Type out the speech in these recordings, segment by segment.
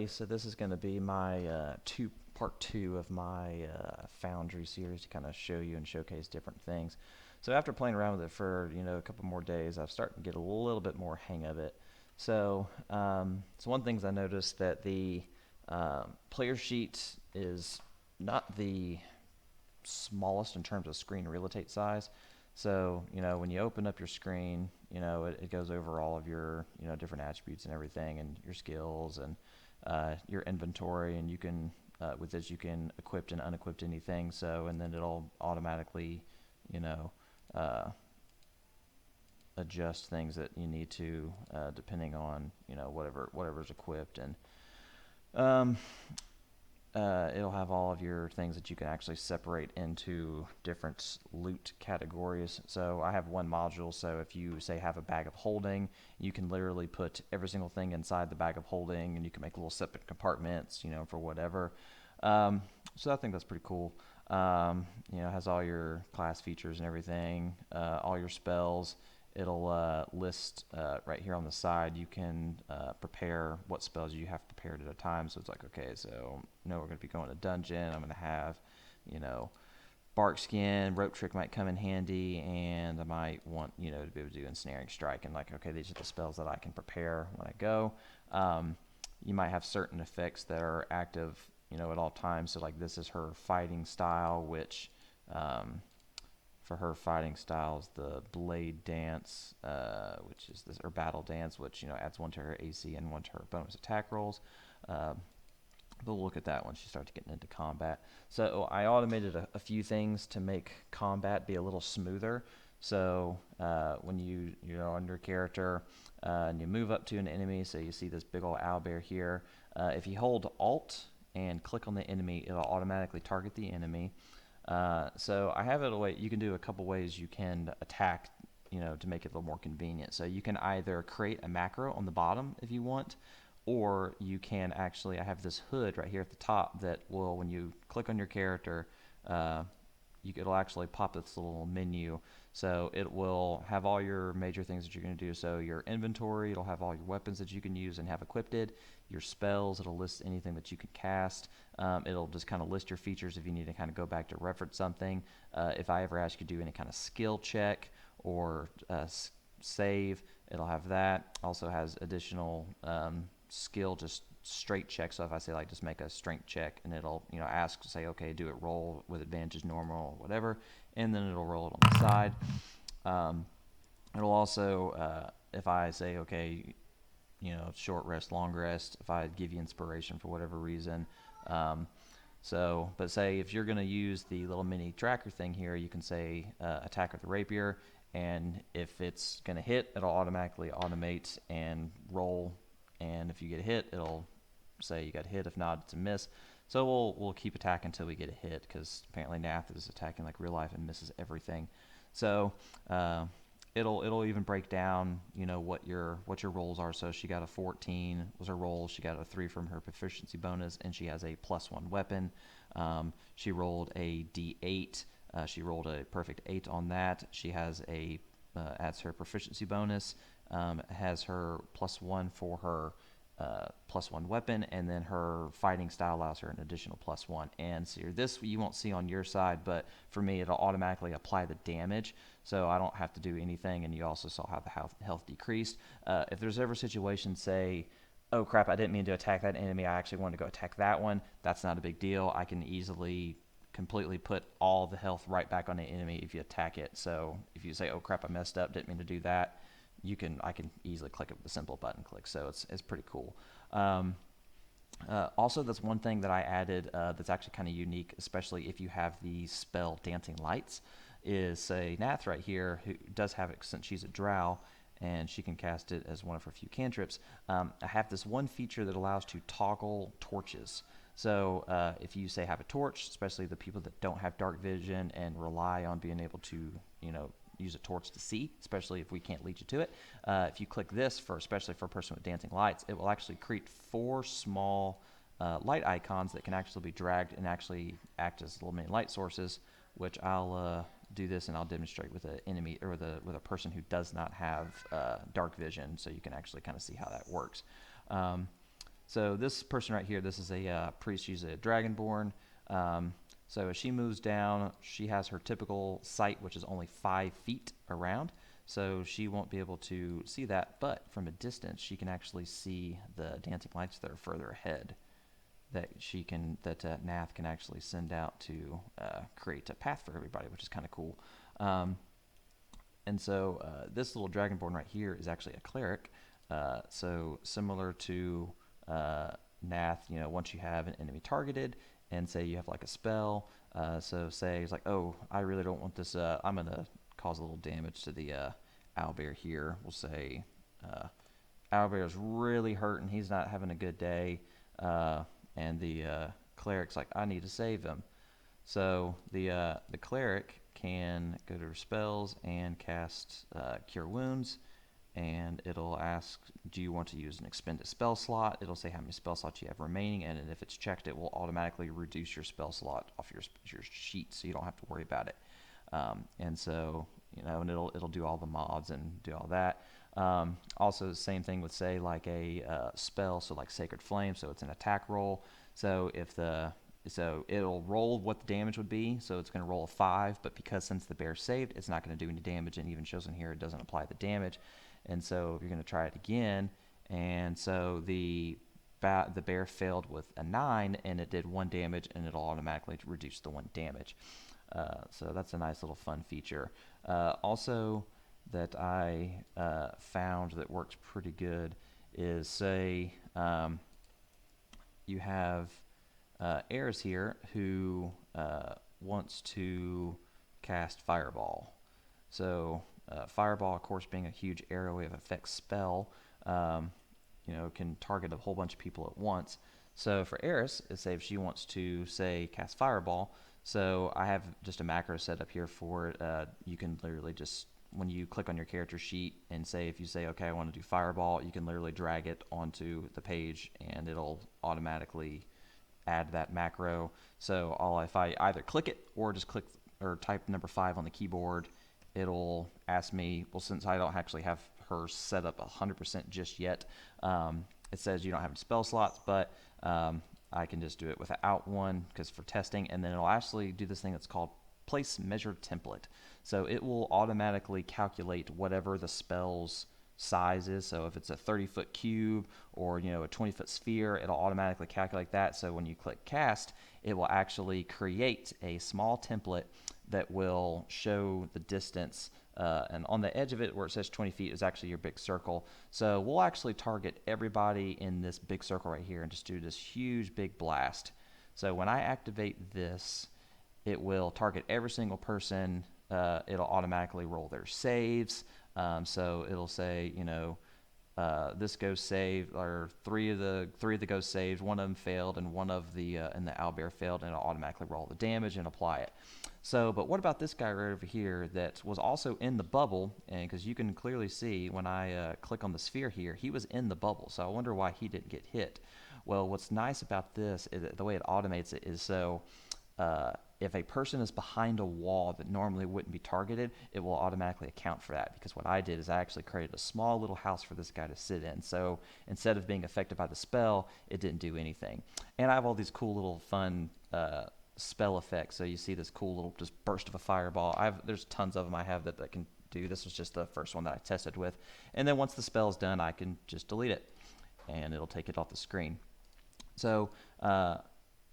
so this is going to be my part two of my Foundry series to kind of show you and showcase different things. So after playing around with it for a couple more days, I've started to get a little bit more hang of it. So one thing I noticed that the player sheet is not the smallest in terms of screen real estate size. So, when you open up your screen, it goes over all of your, different attributes and everything, and your skills and your inventory, and you can, with this, you can equip and unequip anything. So, and then it'll automatically, you know, uh, adjust things that you need to, depending on, whatever's equipped. And um, it'll have all of your things that you can actually separate into different loot categories. So I have one module, so if you say have a bag of holding, you can literally put every single thing inside the bag of holding, and you can make little separate compartments, for whatever. So I think that's pretty cool. It has all your class features and everything, all your spells. It'll list right here on the side. You can prepare what spells you have prepared at a time. So it's like, okay, so we're going to be going to dungeon. I'm going to have, bark skin, rope trick might come in handy, and I might want, to be able to do ensnaring strike. And like, okay, these are the spells that I can prepare when I go. You might have certain effects that are active, at all times. So like this is her fighting style, which for her fighting styles, the blade dance, which is this, or battle dance, which adds one to her AC and one to her bonus attack rolls. But we'll look at that when she starts getting into combat. So I automated a few things to make combat be a little smoother. So when you're on your character and you move up to an enemy, so you see this big old owlbear here. If you hold Alt and click on the enemy, it'll automatically target the enemy. So I have it a way, you can do a couple ways you can attack, to make it a little more convenient. So you can either create a macro on the bottom if you want, or you can actually, I have this hood right here at the top that will, when you click on your character, it'll actually pop this little menu. So it will have all your major things that you're going to do. So your inventory, it'll have all your weapons that you can use and have equipped. Your spells, it'll list anything that you can cast. It'll just kind of list your features if you need to kind of go back to reference something. If I ever ask you to do any kind of skill check or save, it'll have that. Also has additional skill, just straight check. So if I say like just make a strength check, and it'll ask, say, okay, do it roll with advantage normal or whatever, and then it'll roll it on the side. It'll also if I say, okay, short rest, long rest, if I give you inspiration for whatever reason. But say if you're going to use the little mini tracker thing here, you can say attack with the rapier, and if it's going to hit, it'll automatically automate and roll, and if you get hit, it'll say you got hit. If not, it's a miss. So we'll keep attacking until we get a hit, because apparently Nath is attacking like real life and misses everything. So it'll even break down what your rolls are. So she got a 14 was her roll. She got a 3 from her proficiency bonus, and she has a +1 weapon. She rolled a d8. She rolled a perfect 8 on that. She has adds her proficiency bonus. Has her +1 for her +1 weapon, and then her fighting style allows her an additional +1. And so this you won't see on your side, but for me it'll automatically apply the damage, so I don't have to do anything. And you also saw how the health decreased. If there's ever a situation, say, oh crap, I didn't mean to attack that enemy, I actually wanted to go attack that one, that's not a big deal. I can easily completely put all the health right back on the enemy if you attack it. So if you say, oh crap, I messed up, didn't mean to do that, I can easily click it with a simple button click. So it's pretty cool. Also, that's one thing that I added that's actually kind of unique, especially if you have the spell Dancing Lights, is, say, Nath right here, who does have it since she's a drow, and she can cast it as one of her few cantrips. I have this one feature that allows to toggle torches. So if you, say, have a torch, especially the people that don't have dark vision and rely on being able to, use a torch to see, especially if we can't lead you to it. If you click this, especially for a person with dancing lights, it will actually create 4 small light icons that can actually be dragged and actually act as little mini light sources, which I'll do this and I'll demonstrate with an enemy, or with a person who does not have dark vision, so you can actually kind of see how that works. So this person right here, this is a priest. She's a dragonborn. So as she moves down, she has her typical sight, which is only 5 feet around. So she won't be able to see that, but from a distance, she can actually see the dancing lights that are further ahead that Nath can actually send out to create a path for everybody, which is kind of cool. And so this little dragonborn right here is actually a cleric. So similar to Nath, once you have an enemy targeted, and say you have like a spell, so say it's like, oh, I really don't want this. I'm gonna cause a little damage to the owlbear here. We'll say owlbear's really hurting. He's not having a good day, and the cleric's like, I need to save him. So the cleric can go to her spells and cast Cure Wounds, and it'll ask, do you want to use an expended spell slot? It'll say how many spell slots you have remaining, and if it's checked, it will automatically reduce your spell slot off your sheet, so you don't have to worry about it. And so, and it'll do all the mobs and do all that. Also, the same thing with, say, like a spell, so like Sacred Flame, so it's an attack roll. So it'll roll what the damage would be, so it's going to roll a 5, but because since the bear saved, it's not going to do any damage, and even shows in here it doesn't apply the damage. And so if you're going to try it again, and so the bear failed with a 9, and it did 1 damage, and it'll automatically reduce the 1 damage. So that's a nice little fun feature. Also, that I found that works pretty good is, say you have Eris here who wants to cast Fireball. So Fireball, of course, being a huge area wave effect spell, can target a whole bunch of people at once. So for Eris, say if she wants to, say, cast Fireball, so I have just a macro set up here for it. You can literally just, when you click on your character sheet and say, if you say, okay, I want to do Fireball, you can literally drag it onto the page and it'll automatically add that macro. So if I either click it or just click or type number 5 on the keyboard, it'll ask me, well, since I don't actually have her set up 100% just yet, it says you don't have any spell slots, but I can just do it without one because for testing, and then it'll actually do this thing that's called place measure template. So it will automatically calculate whatever the spell's size is. So if it's a 30-foot cube or a 20-foot sphere, it'll automatically calculate that. So when you click cast, it will actually create a small template that will show the distance, and on the edge of it where it says 20 feet is actually your big circle. So we'll actually target everybody in this big circle right here and just do this huge big blast. So when I activate this, it will target every single person. It'll automatically roll their saves. So it'll say, this ghost saved, or three of the ghosts saved, one of them failed, and one of the owlbear failed, and it'll automatically roll the damage and apply it. So, but what about this guy right over here that was also in the bubble? And because you can clearly see when I click on the sphere here, he was in the bubble. So I wonder why he didn't get hit. Well, what's nice about this is that the way it automates it is so. If a person is behind a wall that normally wouldn't be targeted, it will automatically account for that, because what I did is I actually created a small little house for this guy to sit in. So instead of being affected by the spell, it didn't do anything. And I have all these cool little fun spell effects. So you see this cool little just burst of a fireball. There's tons of them I have that can do. This was just the first one that I tested with. And then once the spell is done, I can just delete it, and it'll take it off the screen. So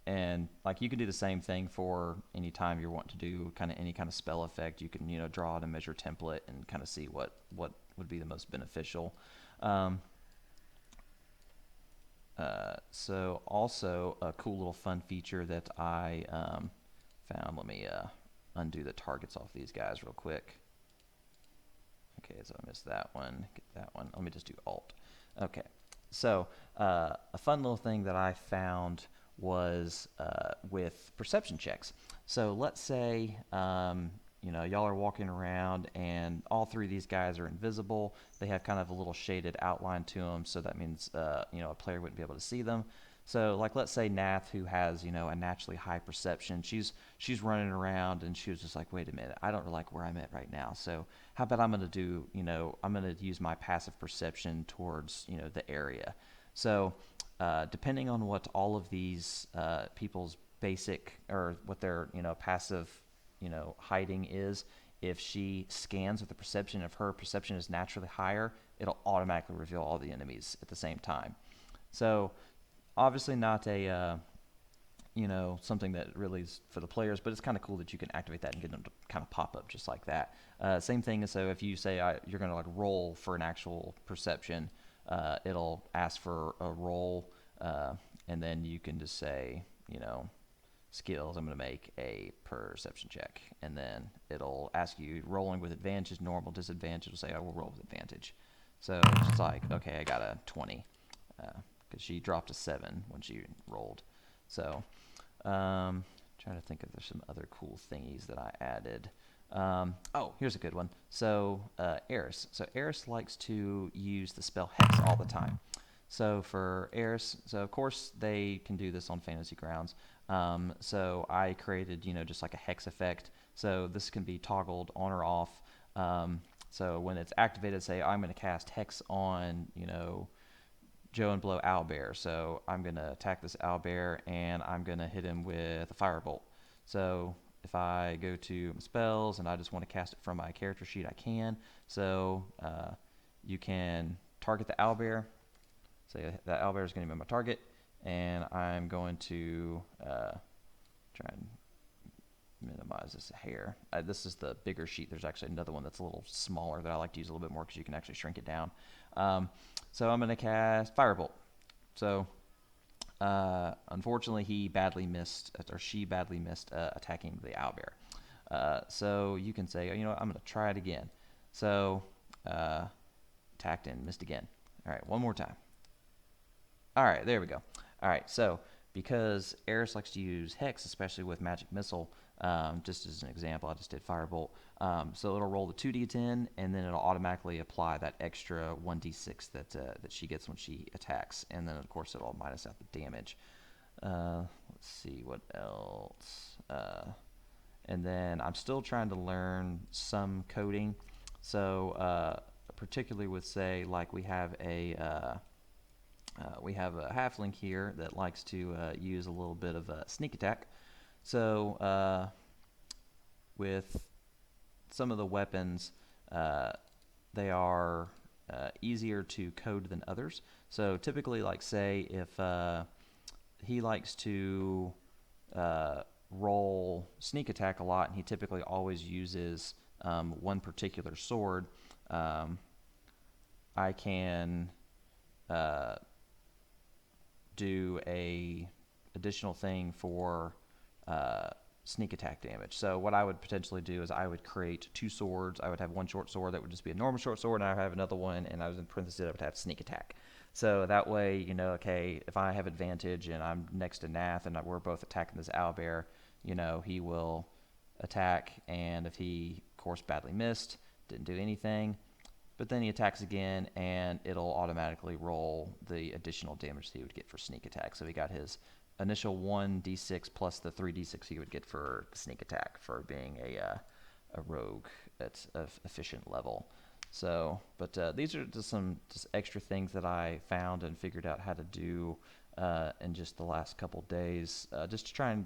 and like you can do the same thing for any time you want to do kind of any kind of spell effect. You can draw out a measure template and kind of see what would be the most beneficial. So also a cool little fun feature that I found. Let me undo the targets off these guys real quick. Okay, so I missed that one. Get that one. Let me just do Alt. Okay, so a fun little thing that I found was with perception checks. So let's say y'all are walking around and all 3 of these guys are invisible. They have kind of a little shaded outline to them, so that means a player wouldn't be able to see them. So like let's say Nath, who has a naturally high perception, she's running around and she was just like, wait a minute, I don't really like where I'm at right now. So how about I'm going to do I'm going to use my passive perception towards the area. So depending on what all of these people's basic or what their passive hiding is, if she scans with the perception, if her perception is naturally higher, it'll automatically reveal all the enemies at the same time. So obviously not a something that really is for the players, but it's kind of cool that you can activate that and get them to kind of pop up just like that. Same thing as, so if you say you're going to like roll for an actual perception, it'll ask for a roll, and then you can just say, skills, I'm going to make a perception check, and then it'll ask you rolling with advantage, normal, disadvantage. It'll say I will roll with advantage. So it's like, okay, I got a 20 because she dropped a 7 when she rolled. So trying to think if there's some other cool thingies that I added. Oh, here's a good one. So Eris. So Eris likes to use the spell Hex all the time. So for Eris, so of course they can do this on Fantasy Grounds. So I created, just like a Hex effect. So this can be toggled on or off. So when it's activated, say I'm going to cast Hex on, Joe and Blow Owlbear. So I'm going to attack this Owlbear and I'm going to hit him with a Firebolt. So if I go to spells and I just want to cast it from my character sheet, I can. So you can target the Owlbear. Say that Owlbear is going to be my target, and I'm going to try and minimize this hair. This is the bigger sheet. There's actually another one that's a little smaller that I like to use a little bit more because you can actually shrink it down. So I'm going to cast Firebolt. So unfortunately, he badly missed, or she badly missed attacking the Owlbear. So you can say, I'm going to try it again. So attacked and missed again. All right, one more time. All right, there we go. All right, so because Eris likes to use Hex, especially with Magic Missile, just as an example, I just did Firebolt. So it'll roll the 2d10, and then it'll automatically apply that extra 1d6 that she gets when she attacks. And then, of course, it'll minus out the damage. Let's see, what else? And then I'm still trying to learn some coding. So particularly with, say, like we have a halfling here that likes to use a little bit of a sneak attack. So with some of the weapons, they are easier to code than others. So typically, like say if he likes to roll sneak attack a lot, and he typically always uses one particular sword, I can do a additional thing for sneak attack damage. So what I would potentially do is I would create 2 swords. I would have one short sword that would just be a normal short sword, and I would have another one, and I was in parentheses I would have sneak attack. So that way, okay, if I have advantage and I'm next to Nath and we're both attacking this owlbear, he will attack, and if he, of course, badly missed, didn't do anything, but then he attacks again, and it'll automatically roll the additional damage that he would get for sneak attack. So he got his initial 1d6 plus the 3d6 he would get for sneak attack for being a rogue at an efficient level. So, but these are just some extra things that I found and figured out how to do in just the last couple days, just to try and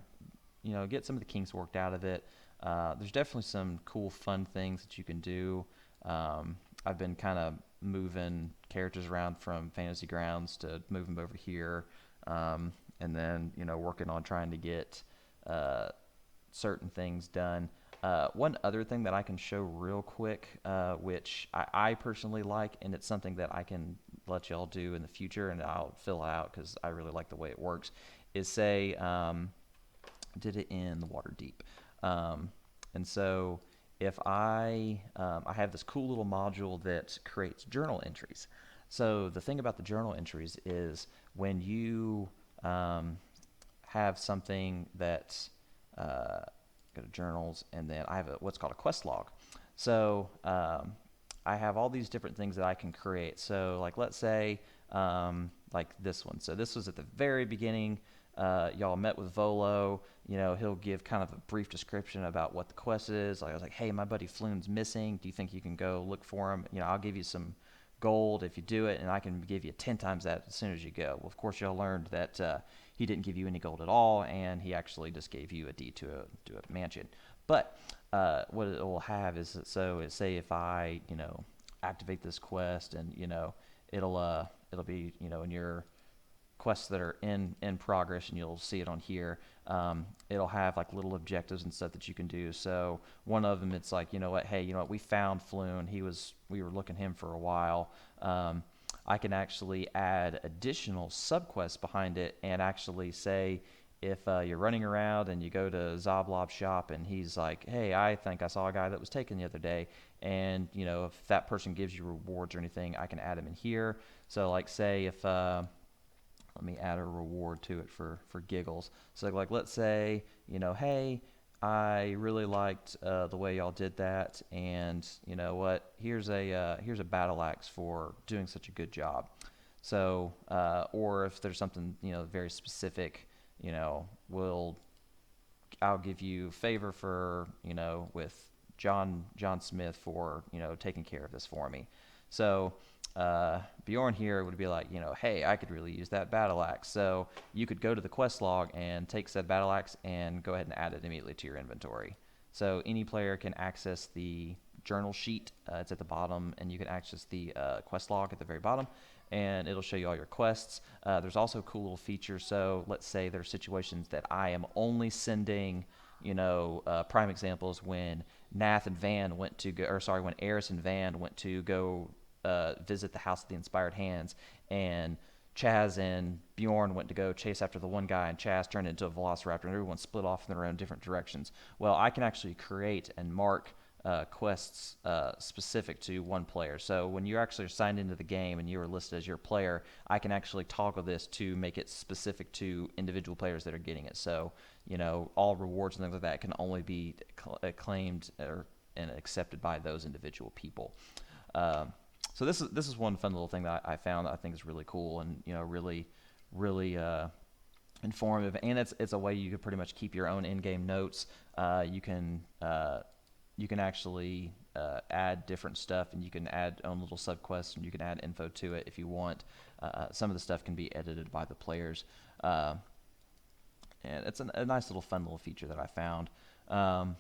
get some of the kinks worked out of it. There's definitely some cool, fun things that you can do. I've been kind of moving characters around from Fantasy Grounds to move them over here, and then working on trying to get certain things done. One other thing that I can show real quick, which I personally like, and it's something that I can let y'all do in the future, and I'll fill out because I really like the way it works, is say, did it in the Waterdeep. And so if I have this cool little module that creates journal entries. So the thing about the journal entries is when you have something that go to journals, and then I have what's called a quest log. So I have all these different things that I can create. So like let's say like this one. So this was at the very beginning. Y'all met with Volo. He'll give kind of a brief description about what the quest is. Like I was like, hey, my buddy Floon's missing. Do you think you can go look for him? I'll give you some gold if you do it, and I can give you 10 times that as soon as you go. Well, of course, y'all learned that he didn't give you any gold at all, and he actually just gave you a deed to a mansion. But what it will have is, so say if I, activate this quest, and it'll be, in your quests that are in progress, and you'll see it on here. It'll have like little objectives and stuff that you can do. So one of them, it's like, hey, we found Floon. We were looking him for a while. I can actually add additional subquests behind it, and actually say, if you're running around and you go to Zoblob's shop and he's like, hey, I think I saw a guy that was taken the other day, and if that person gives you rewards or anything, I can add them in here. So like, say if let me add a reward to it for giggles. So like, let's say, hey, I really liked the way y'all did that, and you know what? Here's a battle axe for doing such a good job. So, or if there's something very specific, I'll give you favor for with John Smith for taking care of this for me. So Bjorn here would be like, hey, I could really use that battle axe. So you could go to the quest log and take said battle axe and go ahead and add it immediately to your inventory. So any player can access the journal sheet. It's at the bottom, and you can access the quest log at the very bottom, and it'll show you all your quests. There's also cool little features. So let's say there's situations that I am only sending, prime examples, when Nath and Van went to go, or sorry, when Eris and Van went to go visit the House of the Inspired Hands, and Chaz and Bjorn went to go chase after the one guy, and Chaz turned into a velociraptor, and everyone split off in their own different directions. Well, I can actually create and mark quests specific to one player. So when you're actually signed into the game and you are listed as your player, I can actually toggle this to make it specific to individual players that are getting it. So all rewards and things like that can only be claimed and accepted by those individual people. So this is one fun little thing that I found that I think is really cool, and really informative, and it's a way you could pretty much keep your own in-game notes. You can actually add different stuff, and you can add own little subquests, and you can add info to it if you want. Some of the stuff can be edited by the players, and it's a nice little fun little feature that I found. Trying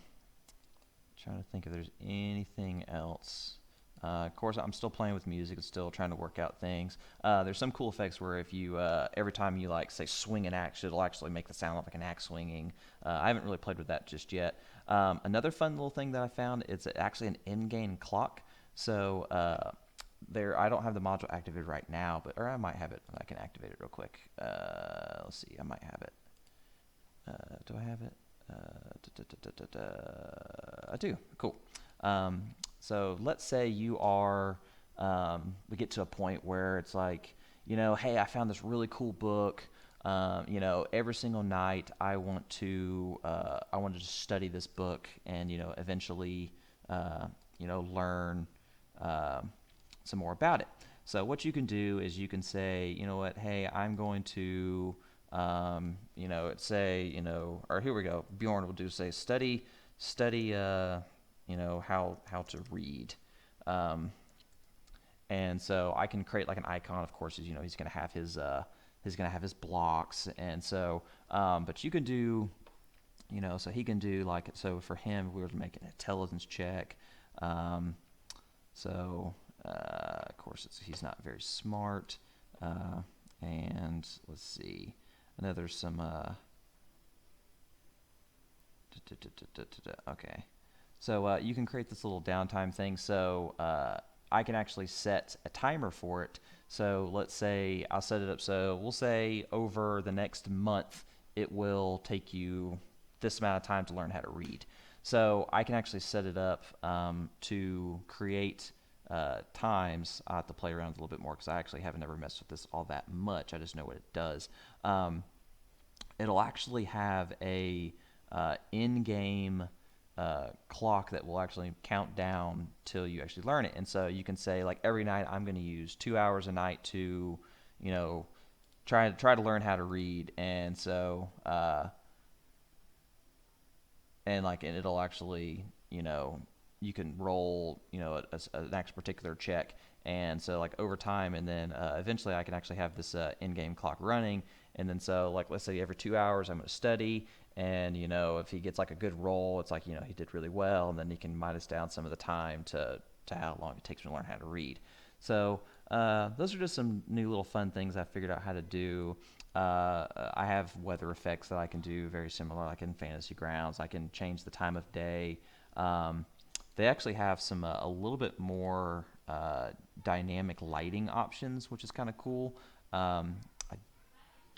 to think if there's anything else. Of course, I'm still playing with music and still trying to work out things. There's some cool effects where if you every time you say swing an axe, it'll actually make the sound like an axe swinging. I haven't really played with that just yet. Another fun little thing that I found, it's actually an in-game clock. So I don't have the module activated right now, or I might have it. I can activate it real quick. Let's see, I might have it. Do I have it? I do. Cool. So let's say you are, we get to a point where it's like, hey, I found this really cool book. Every single night I want to just study this book and, eventually, learn some more about it. So what you can do is you can say, what, hey, I'm going to, say, or here we go. Bjorn will do say study, how to read. And so I can create like an icon. Of course, he's going to have his blocks, and so but you can do, so he can do so for him we were making an intelligence check. So of course he's not very smart, and let's see. I know there's some okay. So you can create this little downtime thing. So I can actually set a timer for it. So let's say I'll set it up. So we'll say over the next month, it will take you this amount of time to learn how to read. So I can actually set it up to create times. I'll have to play around a little bit more because I actually haven't ever messed with this all that much. I just know what it does. It'll actually have a in-game clock that will actually count down till you actually learn it. And so you can say every night I'm going to use 2 hours a night to try to learn how to read. And so and it'll actually you can roll a next particular check, And so like over time, and then eventually I can actually have this in-game clock running. And then so like let's say every 2 hours I'm going to study, and if he gets like a good roll, it's like he did really well, and then he can minus down some of the time to how long it takes me to learn how to read. So those are just some new little fun things I figured out how to do. I have weather effects that I can do very similar, like in Fantasy Grounds. I can change the time of day. Um, they actually have some a little bit more dynamic lighting options, which is kind of cool. I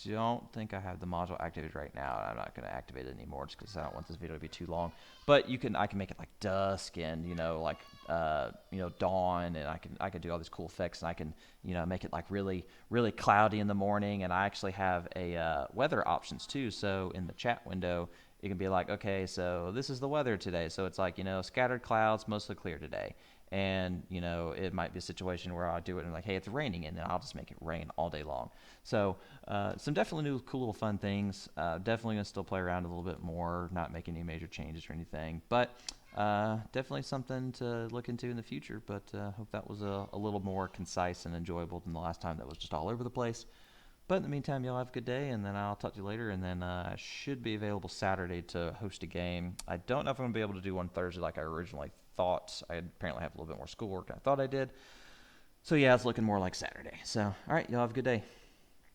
don't think I have the module activated right now. I'm not going to activate it anymore just because I don't want this video to be too long. But I can make it like dusk and like dawn, and I can do all these cool effects, and I can make it like really really cloudy in the morning. And I actually have a weather options too. So in the chat window, it can be like, okay, so this is the weather today. So it's like scattered clouds, mostly clear today. And it might be a situation where I do it and like, hey, it's raining, and then I'll just make it rain all day long. So some definitely new, cool little fun things. Definitely gonna still play around a little bit more, not make any major changes or anything, but definitely something to look into in the future. But hope that was a little more concise and enjoyable than the last time that was just all over the place. But in the meantime, y'all have a good day, and then I'll talk to you later. And then I should be available Saturday to host a game. I don't know if I'm going to be able to do one Thursday like I originally thought. I apparently have a little bit more schoolwork than I thought I did. So yeah, it's looking more like Saturday. So, all right, y'all have a good day.